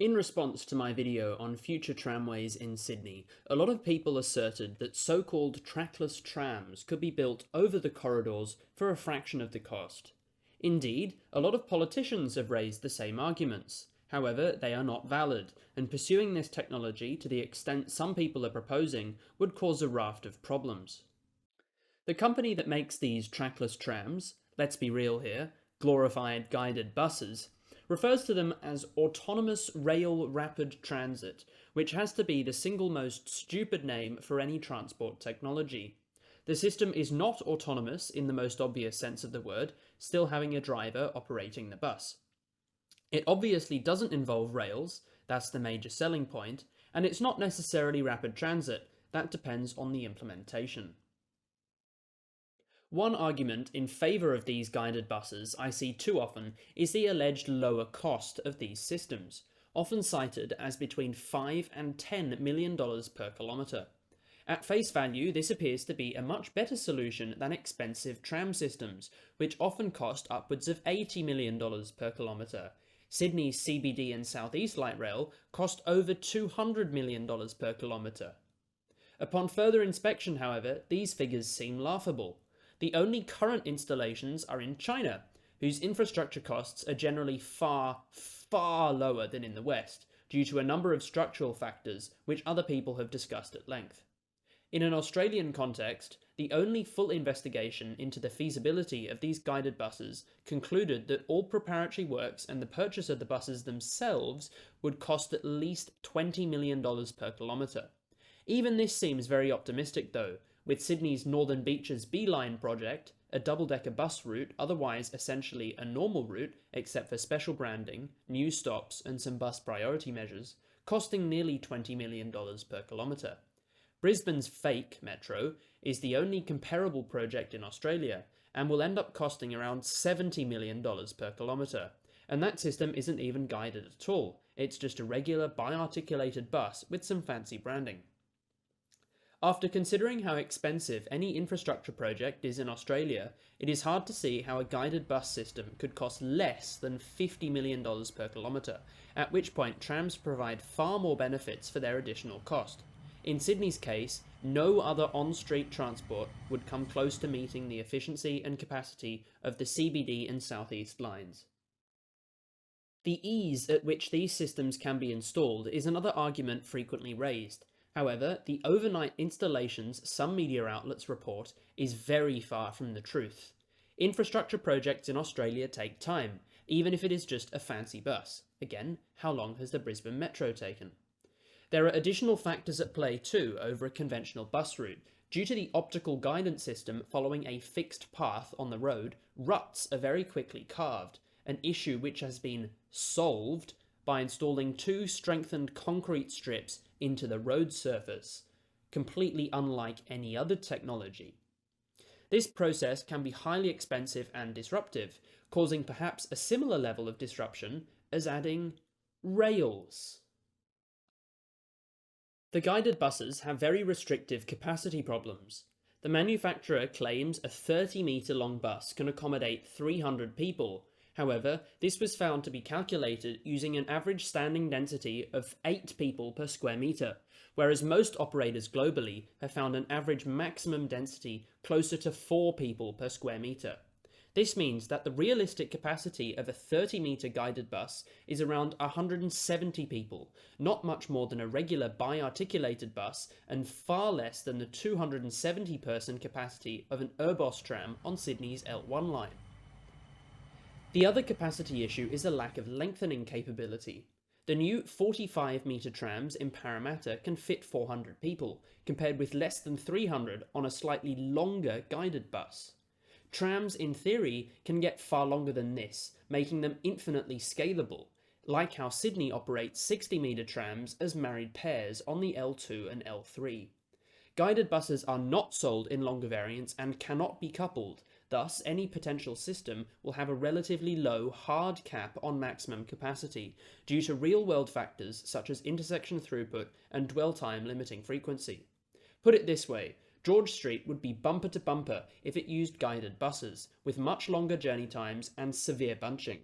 In response to my video on future tramways in Sydney, a lot of people asserted that so-called trackless trams could be built over the corridors for a fraction of the cost. Indeed, a lot of politicians have raised the same arguments. However, they are not valid, and pursuing this technology to the extent some people are proposing would cause a raft of problems. The company that makes these trackless trams, let's be real here, glorified guided buses, refers to them as autonomous rail rapid transit, which has to be the single most stupid name for any transport technology. The system is not autonomous in the most obvious sense of the word, still having a driver operating the bus. It obviously doesn't involve rails, that's the major selling point, and it's not necessarily rapid transit, that depends on the implementation. One argument in favour of these guided buses I see too often is the alleged lower cost of these systems, often cited as between $5 and $10 million per kilometre. At face value, this appears to be a much better solution than expensive tram systems, which often cost upwards of $80 million per kilometre. Sydney's CBD and South East Light Rail cost over $200 million per kilometre. Upon further inspection, however, these figures seem laughable. The only current installations are in China, whose infrastructure costs are generally far, far lower than in the West, due to a number of structural factors which other people have discussed at length. In an Australian context, the only full investigation into the feasibility of these guided buses concluded that all preparatory works and the purchase of the buses themselves would cost at least $20 million per kilometre. Even this seems very optimistic though, with Sydney's Northern Beaches B-Line project, a double-decker bus route otherwise essentially a normal route except for special branding, new stops and some bus priority measures, costing nearly $20 million per kilometre. Brisbane's fake metro is the only comparable project in Australia and will end up costing around $70 million per kilometre, and that system isn't even guided at all, it's just a regular bi-articulated bus with some fancy branding. After considering how expensive any infrastructure project is in Australia, it is hard to see how a guided bus system could cost less than $50 million per kilometre, at which point trams provide far more benefits for their additional cost. In Sydney's case, no other on-street transport would come close to meeting the efficiency and capacity of the CBD and South East lines. The ease at which these systems can be installed is another argument frequently raised. However, the overnight installations some media outlets report is very far from the truth. Infrastructure projects in Australia take time, even if it is just a fancy bus. Again, how long has the Brisbane Metro taken? There are additional factors at play too over a conventional bus route. Due to the optical guidance system following a fixed path on the road, ruts are very quickly carved, an issue which has been solved by installing two strengthened concrete strips into the road surface, completely unlike any other technology. This process can be highly expensive and disruptive, causing perhaps a similar level of disruption as adding rails. The guided buses have very restrictive capacity problems. The manufacturer claims a 30-metre long bus can accommodate 300 people. However, this was found to be calculated using an average standing density of 8 people per square metre, whereas most operators globally have found an average maximum density closer to 4 people per square metre. This means that the realistic capacity of a 30-metre guided bus is around 170 people, not much more than a regular bi-articulated bus and far less than the 270-person capacity of an Urbos tram on Sydney's L1 line. The other capacity issue is a lack of lengthening capability. The new 45-metre trams in Parramatta can fit 400 people, compared with less than 300 on a slightly longer guided bus. Trams, in theory, can get far longer than this, making them infinitely scalable, like how Sydney operates 60-metre trams as married pairs on the L2 and L3. Guided buses are not sold in longer variants and cannot be coupled, thus any potential system will have a relatively low hard cap on maximum capacity, due to real-world factors such as intersection throughput and dwell time limiting frequency. Put it this way, George Street would be bumper to bumper if it used guided buses, with much longer journey times and severe bunching.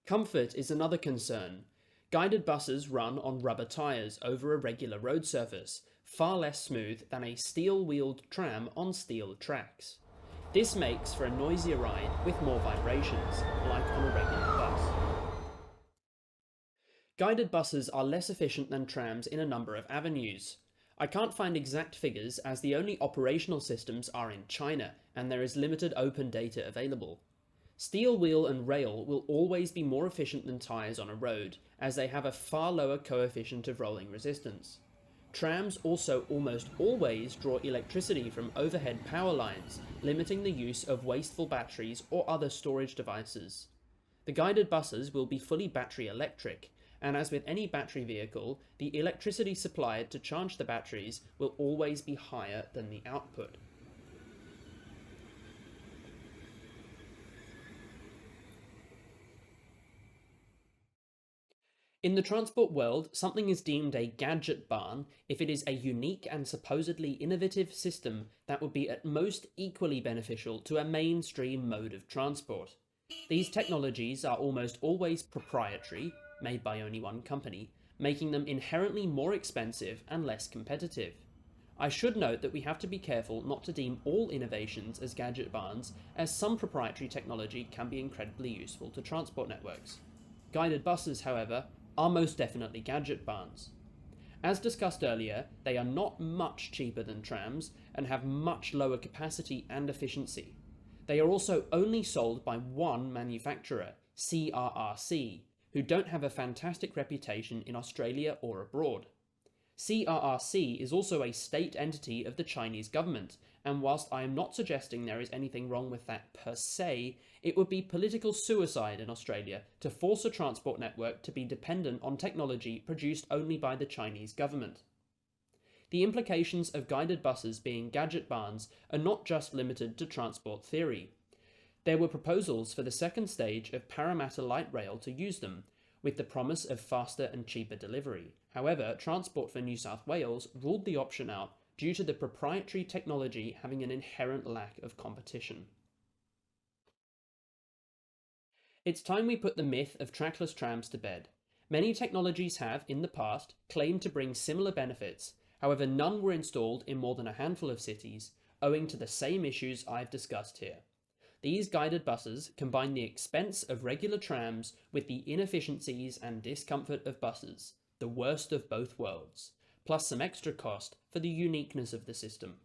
Comfort is another concern. Guided buses run on rubber tyres over a regular road surface, far less smooth than a steel-wheeled tram on steel tracks. This makes for a noisier ride with more vibrations, like on a regular bus. Guided buses are less efficient than trams in a number of avenues. I can't find exact figures as the only operational systems are in China and there is limited open data available. Steel wheel and rail will always be more efficient than tyres on a road, as they have a far lower coefficient of rolling resistance. Trams also almost always draw electricity from overhead power lines, limiting the use of wasteful batteries or other storage devices. The guided buses will be fully battery electric, and as with any battery vehicle, the electricity supplied to charge the batteries will always be higher than the output. In the transport world, something is deemed a gadget-bahn if it is a unique and supposedly innovative system that would be at most equally beneficial to a mainstream mode of transport. These technologies are almost always proprietary, made by only one company, making them inherently more expensive and less competitive. I should note that we have to be careful not to deem all innovations as gadget-bahns, as some proprietary technology can be incredibly useful to transport networks. Guided buses, however, are most definitely gadget-bahns. As discussed earlier, they are not much cheaper than trams and have much lower capacity and efficiency. They are also only sold by one manufacturer, CRRC, who don't have a fantastic reputation in Australia or abroad. CRRC is also a state entity of the Chinese government, and whilst I am not suggesting there is anything wrong with that per se, it would be political suicide in Australia to force a transport network to be dependent on technology produced only by the Chinese government. The implications of guided buses being gadget-bahns are not just limited to transport theory. There were proposals for the second stage of Parramatta Light Rail to use them, with the promise of faster and cheaper delivery. However, Transport for New South Wales ruled the option out due to the proprietary technology having an inherent lack of competition. It's time we put the myth of trackless trams to bed. Many technologies have, in the past, claimed to bring similar benefits, however none were installed in more than a handful of cities, owing to the same issues I've discussed here. These guided buses combine the expense of regular trams with the inefficiencies and discomfort of buses, the worst of both worlds, plus some extra cost for the uniqueness of the system.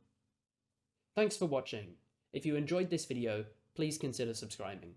Thanks for watching. If you enjoyed this video, please consider subscribing.